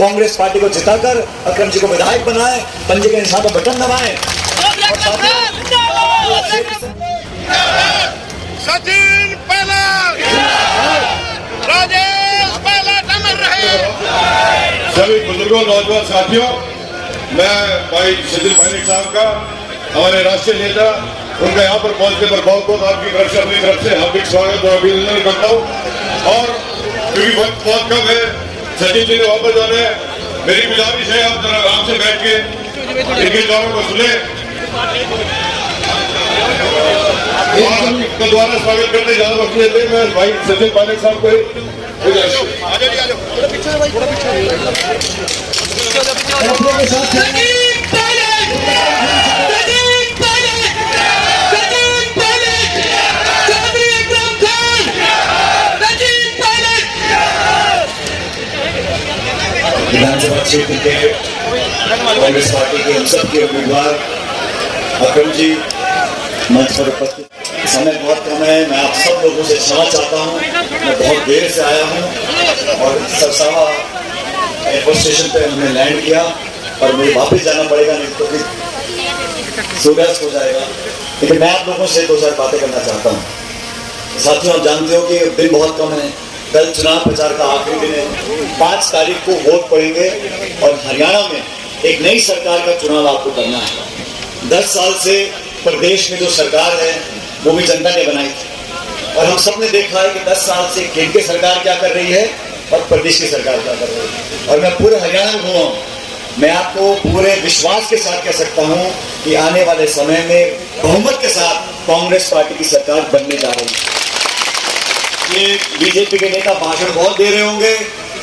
Congress party को जिताकर अकरम जी को विधायक बनाएं, पंजे के निशान पर बटन दबाएं। सचिन पहला, राजेश पहला अमर रहे। सभी बुजुर्गों, नौजवान साथियों, मैं भाई सचिन पायलट साहब का, हमारे राष्ट्रीय नेता, उनका यहाँ पर पहुंचने पर बहुत बहुत आपकी तरफ से, अपनी तरफ से हार्दिक स्वागत और अभिनंदन करता हूँ। और क्योंकि वक्त बहुत कम है, सचिन जी ने वापस जाना है, मेरी गुजारिश है आप जरा आराम से बैठ के इनके विचारों को सुने। आपका द्वारा स्वागत करने ज्यादा वक्त लेते मैं भाई सचिन पायलट साहब को विधानसभा क्षेत्र के कांग्रेस पार्टी के हम सब के उम्मीदवार अकरम जी मंच पर उपस्थित। समय बहुत कम है, मैं आप सब लोगों से क्षमा चाहता हूँ। मैं बहुत देर से आया हूँ और सरसावा एयरपोर्ट स्टेशन पे हमने लैंड किया और मुझे वापस जाना पड़ेगा, नहीं तो फिर सूर्यास्त हो जाएगा। लेकिन मैं आप लोगों से दो चार बातें करना चाहता हूँ। साथियों, आप जानते हो कि दिन बहुत कम है, कल चुनाव प्रचार का आखिरी दिन है, 5 तारीख को वोट पड़ेंगे और हरियाणा में एक नई सरकार का चुनाव आपको करना है। 10 साल से प्रदेश में जो सरकार है वो भी जनता ने बनाई थी और हम सब ने देखा है कि 10 साल से केंद्र की सरकार क्या कर रही है और प्रदेश की सरकार क्या कर रही है। और मैं पूरे हरियाणा में घूमा हूँ, मैं आपको पूरे विश्वास के साथ कह सकता हूँ कि आने वाले समय में बहुमत के साथ कांग्रेस पार्टी की सरकार बनने जा रही है। ये बीजेपी के नेता भाषण बहुत दे रहे होंगे,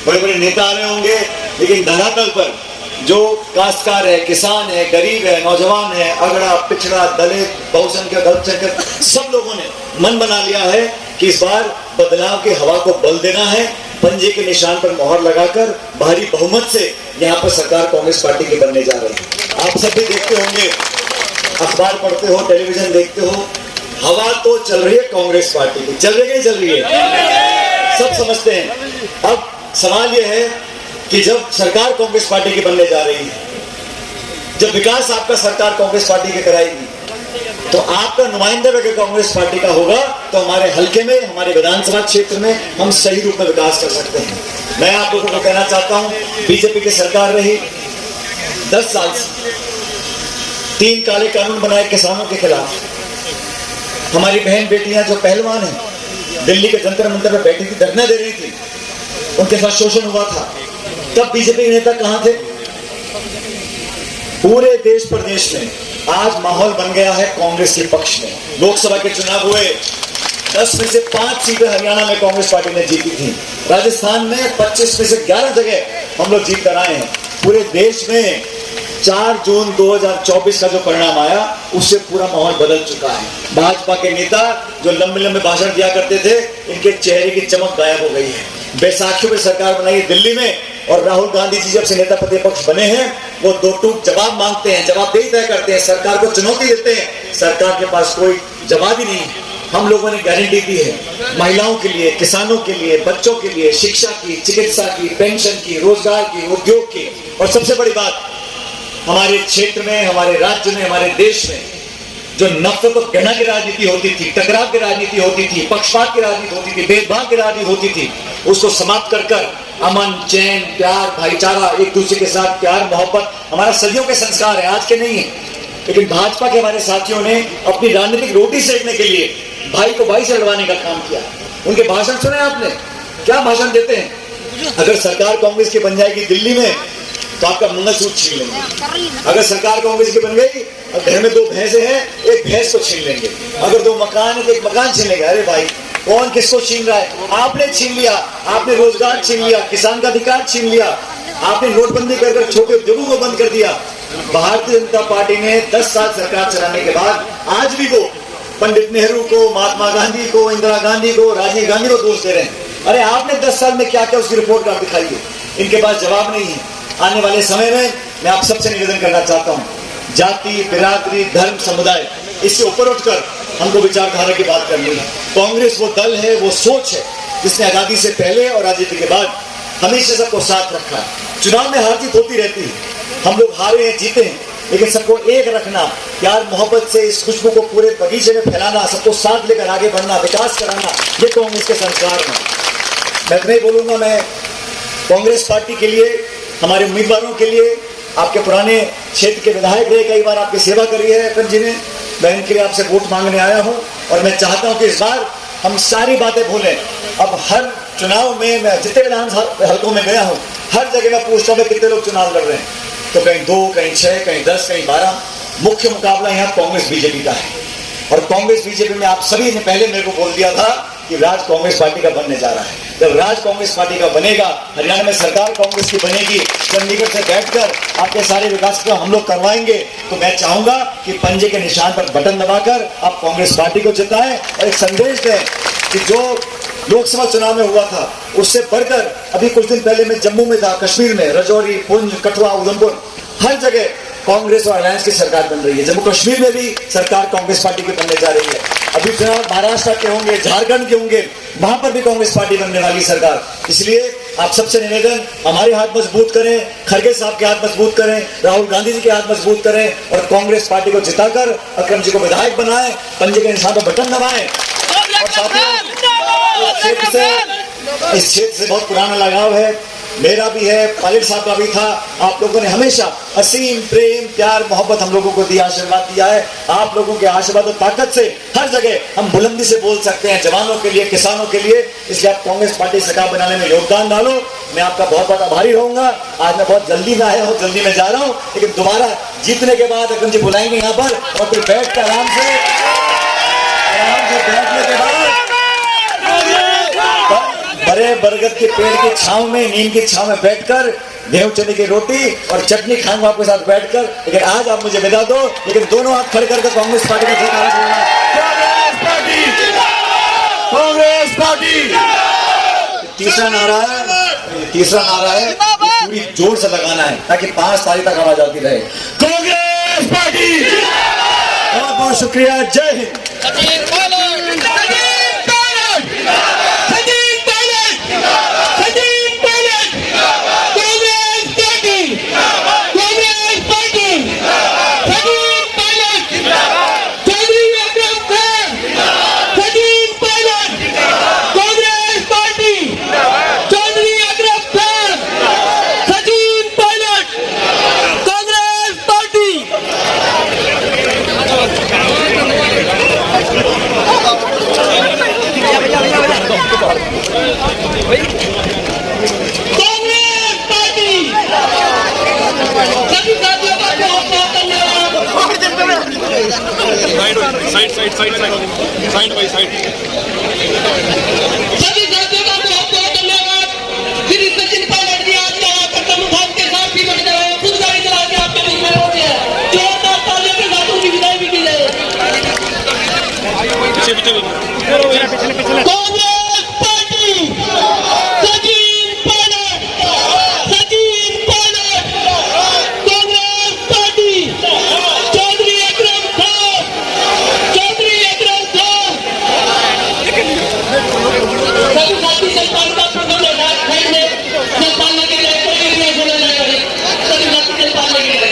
बड़े बड़े नेता आ रहे होंगे, लेकिन धरातल पर जो काश्तकार है, किसान है, गरीब है, नौजवान है, अगड़ा, पिछड़ा, दलित, बहुसंख्यक, अल्पसंख्यक, सब लोगों ने मन बना लिया है कि इस बार बदलाव की हवा को बल देना है। पंजे के निशान पर मोहर लगाकर भारी बहुमत से यहाँ पर सरकार कांग्रेस पार्टी की बनने जा रही है। आप सब भी देखते होंगे, अखबार पढ़ते हो, टेलीविजन देखते हो, हवा तो चल रही है कांग्रेस पार्टी की। चल रही है, नहीं चल रही है, सब समझते हैं। अब सवाल यह है कि जब सरकार कांग्रेस पार्टी की बनने जा रही है, जब विकास आपका सरकार कांग्रेस पार्टी की कराएगी, तो आपका नुमाइंदा अगर कांग्रेस पार्टी का होगा तो हमारे हल्के में, हमारे विधानसभा क्षेत्र में हम सही रूप में विकास कर सकते हैं। मैं आप लोगों को कहना चाहता हूं, बीजेपी की सरकार रही 10 साल से, 3 काले कानून बनाए किसानों के खिलाफ। हमारी बहन बेटियां जो पहलवान हैं, दिल्ली के जंतर मंतर में बैठी थी, धरना दे रही थी, उनके साथ शोषण हुआ था। तब बीजेपी के नेता कहां थे? पूरे देश प्रदेश में आज माहौल बन गया है कांग्रेस के पक्ष में। लोकसभा के चुनाव हुए, 10 में से 5 सीटें हरियाणा में कांग्रेस पार्टी ने जीती थी। राजस्थान में 25 में से 11 जगह हम लोग जीत कर आए हैं। पूरे देश में 4 जून 2024 का जो परिणाम आया, उससे पूरा माहौल बदल चुका है। भाजपा के नेता जो लंबे लंबे भाषण दिया करते थे, इनके चेहरे की चमक गायब हो गई है। बैसाखियों में सरकार बनाई दिल्ली में और राहुल गांधी जी जब से नेता प्रतिपक्ष बने हैं, वो 2 टूक जवाब मांगते हैं, जवाबदेही तय करते हैं, सरकार को चुनौती देते हैं। सरकार के पास कोई जवाब ही नहीं है। हम लोगों ने गारंटी दी है महिलाओं के लिए, किसानों के लिए, बच्चों के लिए, शिक्षा की, चिकित्सा की, पेंशन की, रोजगार की, उद्योग की, और सबसे बड़ी बात, हमारे क्षेत्र में, हमारे राज्य में, हमारे देश में जो नफरत और घृणा की राजनीति होती थी, टकराव की राजनीति होती थी, पक्षपात की राजनीति होती थी, भेदभाव की राजनीति होती थी, उसको समाप्त कर अमन, चैन, प्यार, भाईचारा, एक दूसरे के साथ प्यार मोहब्बत हमारा सदियों के संस्कार है, आज के नहीं है। लेकिन भाजपा के हमारे साथियों ने अपनी राजनीतिक रोटी सेकने के लिए भाई को भाई से लड़वाने का काम किया। उनके भाषण सुने आपने, क्या भाषण देते हैं? अगर सरकार कांग्रेस की बन जाएगी दिल्ली में तो आपका मंगलसूत्र छीन लेंगे। अगर सरकार कांग्रेस की बन गई, घर में 2 भैंसे हैं, एक भैंस को छीन लेंगे। अगर 2 मकान है तो एक मकान छीन लेंगे। अरे भाई, कौन किसको छीन रहा है? आपने छीन लिया, आपने रोजगार छीन लिया, किसान का अधिकार छीन लिया, आपने नोटबंदी कर छोटे उद्योगों को बंद कर दिया। भारतीय जनता पार्टी ने 10 साल सरकार चलाने के बाद आज भी वो पंडित नेहरू को, महात्मा गांधी को, इंदिरा गांधी को, राजीव गांधी को दोष दे रहे हैं। अरे आपने 10 साल में क्या क्या उसकी रिपोर्ट कार्ड दिखाइए। इनके पास जवाब नहीं है। आने वाले समय में मैं आप सबसे निवेदन करना चाहता हूँ, जाति, बिरादरी, धर्म, समुदाय, इससे ऊपर उठकर हमको विचारधारा की बात करनी है। कांग्रेस वो दल है, वो सोच है जिसने आजादी से पहले और आजादी के बाद हमेशा सबको साथ रखा है। चुनाव में हार जीत होती रहती है, हम लोग हारे हैं जीते हैं, लेकिन सबको एक रखना, प्यार मोहब्बत से इस खुशबू को पूरे बगीचे में फैलाना, सबको साथ लेकर आगे बढ़ना, विकास कराना, ये कांग्रेस के संस्कार हैं। मैं इतना ही बोलूंगा, मैं कांग्रेस पार्टी के लिए, हमारे उम्मीदवारों के लिए, आपके पुराने क्षेत्र के विधायक रहे, कई बार आपकी सेवा करी है अकम जी ने, मैं इनके लिए आपसे वोट मांगने आया हूं और मैं चाहता हूं कि इस बार हम सारी बातें भूलें। अब हर चुनाव में मैं जितने विधानसभा हलकों में गया हूं, हर जगह मैं पूछता हूं कितने लोग चुनाव लड़ रहे हैं, तो कहीं 2, कहीं 6, कहीं 10, कहीं 12। मुख्य मुकाबला यहाँ कांग्रेस बीजेपी का है और कांग्रेस बीजेपी में आप सभी ने पहले मेरे को बोल दिया था कि राज कांग्रेस पार्टी का बनने जा रहा है। जब राज कांग्रेस पार्टी का बनेगा, हरियाणा में सरकार कांग्रेस की बनेगी, चंडीगढ़ से बैठकर आपके सारे विकास काम हम लोग करवाएंगे, तो मैं चाहूंगा कि पंजे के निशान पर बटन दबाकर आप कांग्रेस पार्टी को जिताएं और एक संदेश दें कि जो लोकसभा चुनाव में हुआ था उससे बढ़कर अभी कुछ दिन पहले मैं जम्मू में था, कश्मीर में, रजौरी, पुंछ, कठुआ, उधमपुर, हर जगह कांग्रेस और अलायंस की सरकार बन रही है। जम्मू कश्मीर में भी सरकार कांग्रेस पार्टी की बनने जा रही है। अभी चुनाव महाराष्ट्र के होंगे, झारखंड के होंगे, वहां पर भी कांग्रेस पार्टी बनने वाली सरकार। इसलिए आप सबसे निवेदन, हमारे हाथ मजबूत करें, खड़गे साहब के हाथ मजबूत करें, राहुल गांधी जी के हाथ मजबूत करें और कांग्रेस पार्टी को जिताकर अकरम जी को विधायक बनाएं, पंजे के निशान पर बटन दबाएं। और साथियों, इस क्षेत्र से बहुत पुराना लगाव है, मेरा भी है, पायलट साहब का भी था। आप लोगों ने हमेशा असीम प्रेम, प्यार, मोहब्बत हम लोगों को दिया, आशीर्वाद दिया है। आप लोगों के आशीर्वाद और ताकत से हर जगह हम बुलंदी से बोल सकते हैं, जवानों के लिए, किसानों के लिए। इसलिए आप कांग्रेस पार्टी सरकार बनाने में योगदान डालो। मैं आपका बहुत बहुत आभारी रहूंगा। आज मैं बहुत जल्दी में आया हूँ, जल्दी में जा रहा हूँ, लेकिन दोबारा जीतने के बाद अकरम जी बुलाएंगे यहाँ पर और फिर बैठ कर आराम से बैठने के बाद बड़े बरगद के पेड़ की छांव में, नीम की छांव में बैठकर गेहूं चने की रोटी और चटनी खाऊंगा आपके साथ बैठकर। लेकिन आज आप मुझे विदा दो, लेकिन दोनों हाथ खड़े करके कांग्रेस पार्टी का जयकारा बोलना। कांग्रेस पार्टी। तीसरा नारा है, पूरी जोर से लगाना है ताकि 5 तारीख तक आवाज आती रहे। कांग्रेस पार्टी। बहुत बहुत शुक्रिया। जय हिंद। साइड बाई साइड सभी साथियों का बहुत बहुत धन्यवाद। श्री सचिन पायलट जी आज यहाँ कदम उठा के साथ भी बन रहे हैं, खुद गाड़ी चला के आपके बीच में होते हैं। जोरदार तालियों के साथ उनकी विदाई भी की जाए। कांग्रेस पार्टी। सचिन पायलट। कांग्रेस पार्टी। चौधरी अकरम खान। सभी साथी सरकार का प्रबंध पालने के लिए कोई भी बोला जाएगा। सभी साथी पालने के लिए